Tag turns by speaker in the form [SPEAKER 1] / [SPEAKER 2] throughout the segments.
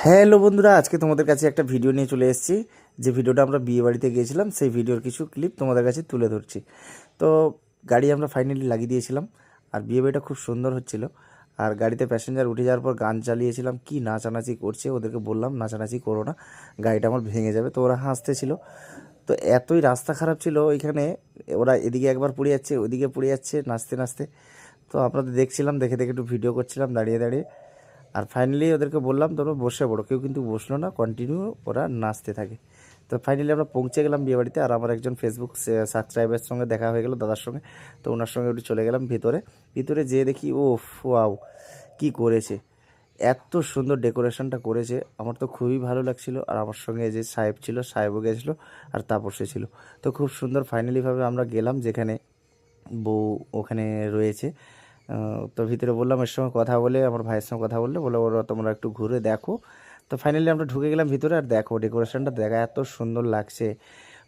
[SPEAKER 1] Hello বন্ধুরা, আজকে তোমাদের কাছে একটা ভিডিও নিয়ে চলে এসেছি। যে ভিডিওটা আমরা বিয়ে বাড়িতে গিয়েছিলাম সেই ভিডিওর কিছু ক্লিপ তোমাদের কাছে তুলে ধরছি। তো গাড়ি আমরা ফাইনালি লাগিয়ে দিয়েছিলাম, আর বিয়ে বাড়িটা খুব সুন্দর হচ্ছিল। আর গাড়িতে প্যাসেঞ্জার উঠে যাওয়ার পর গান চালিয়েছিলাম, কি নাচানাচি করছে। ওদেরকে বললাম নাচানাচি করো না, গাড়িটা আমার ভেঙে যাবে। তো ওরা হাসতেছিল। তো এতই রাস্তা খারাপ ছিল ওইখানে, ওরা এদিকে একবার পড়ে যাচ্ছে, ওদিকে পড়ে যাচ্ছে নাচতে নাচতে। তো আপনাদের দেখছিলাম, দেখে দেখে একটু ভিডিও করছিলাম দাঁড়িয়ে দাঁড়িয়ে। আর ফাইনালি ওদেরকে বললাম তোমরা বসে পড়ো, কেউ কিন্তু বসলো না, কন্টিনিউ ওরা নাচতে থাকে। তো ফাইনালি আমরা পৌঁছে গেলাম বিয়েবাড়িতে। আর আমার একজন ফেসবুক সাবস্ক্রাইবারের সঙ্গে দেখা হয়ে গেল, দাদার সঙ্গে। তো ওনার সঙ্গে একটু চলে গেলাম ভিতরে। ভিতরে যেয়ে দেখি ও ওয়াও, কী করেছে! এত সুন্দর ডেকোরেশনটা করেছে, আমার তো খুবই ভালো লাগছিল। আর আমার সঙ্গে যে সাহেব ছিল, সাহেবও গেছিলো, আর তাপসে ছিল। তো খুব সুন্দর ফাইনালিভাবে আমরা গেলাম যেখানে বউ ওখানে রয়েছে। তো ভিতরে বললাম, এর সঙ্গে কথা বলে, আমার ভাইয়ের সঙ্গে কথা বললে বলে ওরা তোমরা একটু ঘুরে দেখো। তো ফাইনালি আমরা ঢুকে গেলাম ভিতরে। আর দেখো ডেকোরেশনটা দেখা এত সুন্দর লাগছে।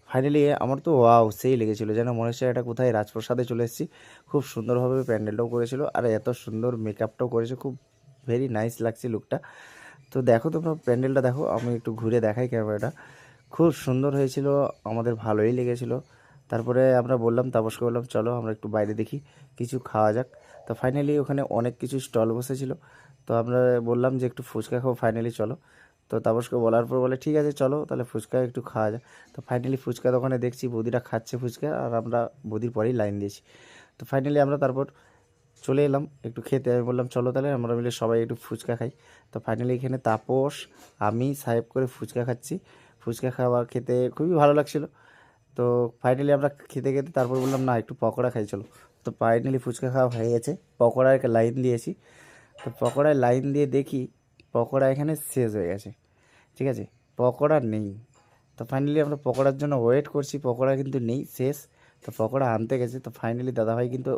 [SPEAKER 1] ফাইনালি আমার তো ওয়াও সেই লেগেছিলো, যেন মনে হচ্ছে এটা কোথায় রাজপ্রাসাদে চলে এসেছি। খুব সুন্দরভাবে প্যান্ডেলটাও করেছিল, আর এত সুন্দর মেকআপটাও করেছে, খুব ভেরি নাইস লাগছে লুকটা। তো দেখো তোমরা প্যান্ডেলটা দেখো, আমি একটু ঘুরে দেখাই ক্যামেরাটা। খুব সুন্দর হয়েছিল, আমাদের ভালোই লেগেছিলো। তারপরে আমরা বললাম, তাপসকে বললাম চলো আমরা একটু বাইরে দেখি, কিছু খাওয়া যাক। তো ফাইনালি ওখানে অনেক কিছু স্টল বসেছিল। তো আমরা বললাম যে একটু ফুচকা খাবো, ফাইনালি চলো। তো তাপসকে বলার পর বলে ঠিক আছে চলো তাহলে ফুচকা একটু খাওয়া যাক। তো ফাইনালি ফুচকা দোকানে দেখছি বৌদিরা খাচ্ছে ফুচকা, আর আমরা বৌদির পরেই লাইন দিয়েছি। তো ফাইনালি আমরা তারপর চলে এলাম একটু খেতে। আমি বললাম চলো তাহলে আমরা মিলে সবাই একটু ফুচকা খাই। তো ফাইনালি এখানে তাপস, আমি, সাহেব করে ফুচকা খাচ্ছি। ফুচকা খাওয়া খেতে খুবই ভালো লাগছিল। তো ফাইনালি আমরা খেতে খেতে তারপর বললাম না একটু পকোড়া খাই চলো। তো ফাইনালি ফুচকা খাওয়া হয়ে গেছে, পকোড়ার লাইন দিয়েছি। তো পকোড়ায় লাইন দিয়ে দেখি পকোড়া এখানে শেষ হয়ে গেছে, ঠিক আছে, পকোড়া নেই। তো ফাইনালি আমরা পকোড়ার জন্য ওয়েট করছি, পকোড়া কিন্তু নেই, শেষ। তো পকোড়া আনতে গেছে, তো ফাইনালি দাদাভাই কিন্তু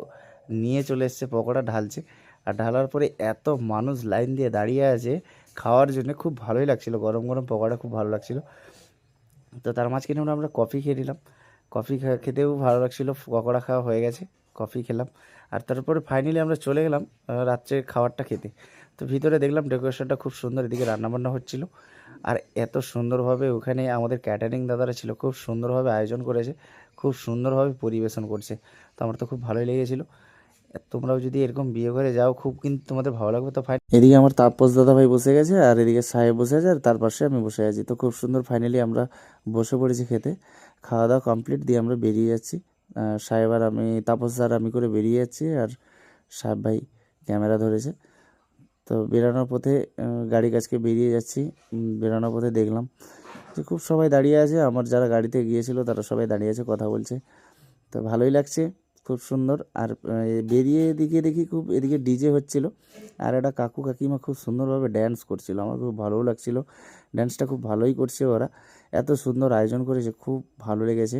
[SPEAKER 1] নিয়ে চলে এসছে, পকোড়া ঢালছে। আর ঢালার পরে এত মানুষ লাইন দিয়ে দাঁড়িয়ে আছে খাওয়ার জন্য, খুব ভালোই লাগছিলো, গরম গরম পকোড়া খুব ভালো লাগছিলো। তো তার মাঝখানে আমরা কফি খেয়ে নিলাম, কফি খেতেও ভালো লাগছিলো। পকোড়া খাওয়া হয়ে গেছে, কফি খেলাম। আর তারপরে ফাইনালি আমরা চলে গেলাম রাত্রে খাবারটা খেতে। তো ভিতরে দেখলাম ডেকোরেশনটা খুব সুন্দর, এদিকে রান্নাবান্না হচ্ছিলো। আর এত সুন্দরভাবে ওখানে আমাদের ক্যাটারিং দাদারা ছিল, খুব সুন্দরভাবে আয়োজন করেছে, খুব সুন্দরভাবে পরিবেশন করছে। তো আমার তো খুব ভালোই লেগেছিলো। তোমরাও যদি এরকম বিয়ে করে যাও খুব কিন্তু তোমাদের ভালো লাগবে। তো এদিকে আমার তাপস দাদা ভাই বসে গেছে, আর এদিকে সাহেব বসে আছে, আর তার পাশে আমি বসে আছি। তো খুব সুন্দর ফাইনালি আমরা বসে পড়েছি খেতে। খাওয়া দাওয়া কমপ্লিট দিয়ে আমরা বেরিয়ে যাচ্ছি। সাহেব আর আমি, তাপস আর আমি করে বেরিয়ে যাচ্ছি, আর সাহেব ভাই ক্যামেরা ধরেছে। তো বেরানোর পথে গাড়ি কাছকে বেরিয়ে যাচ্ছি। বেরানোর পথে দেখলাম যে খুব সবাই দাঁড়িয়ে আছে, আমার যারা গাড়িতে গিয়েছিল তারা সবাই দাঁড়িয়ে আছে, কথা বলছে। তো ভালোই লাগছে, খুব সুন্দর। আর বেরিয়ে এদিকে দেখি খুব এদিকে ডিজে হচ্ছিল, আর একটা কাকু কাকিমা খুব সুন্দরভাবে ড্যান্স করছিল, আমার খুব ভালোও লাগছিল। ড্যান্সটা খুব ভালোই করছে ওরা, এত সুন্দর আয়োজন করেছে, খুব ভালো লেগেছে।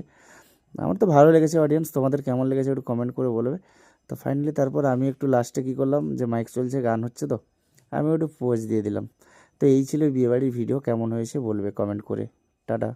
[SPEAKER 1] আমার তো ভালো লেগেছে। অডিয়েন্স তোমাদের কেমন লেগেছে একটু কমেন্ট করে বলবে। তো ফাইনালি তারপর আমি একটু লাস্টে কী করলাম, যে মাইক চলছে, গান হচ্ছে, তো আমি একটু পোজ দিয়ে দিলাম। তো এই ছিল বিয়েবাড়ির ভিডিও, কেমন হয়েছে বলবে কমেন্ট করে। টাটা।